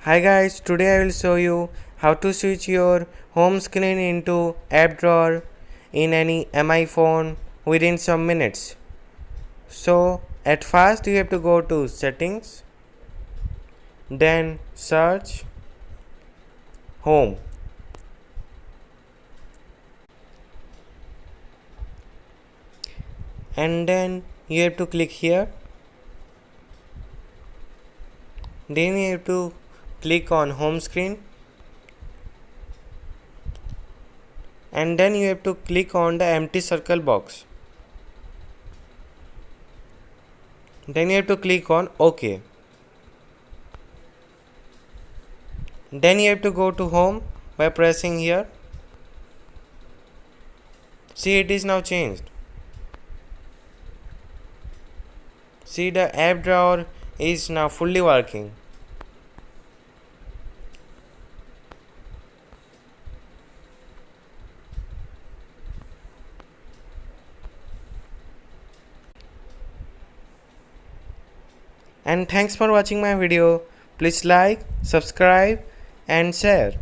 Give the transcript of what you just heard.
Hi guys, today I will show you how to switch your home screen into app drawer in any MI phone within some minutes. So at first you have to go to settings, then search home, and then you have to click here. Then you have to click on home screen, and then you have to click on the empty circle box. Then you have to click on OK. Then you have to go to home by pressing here. See, it is now changed. See, the app drawer is now fully working. And thanks for watching my video. Please like, subscribe and share.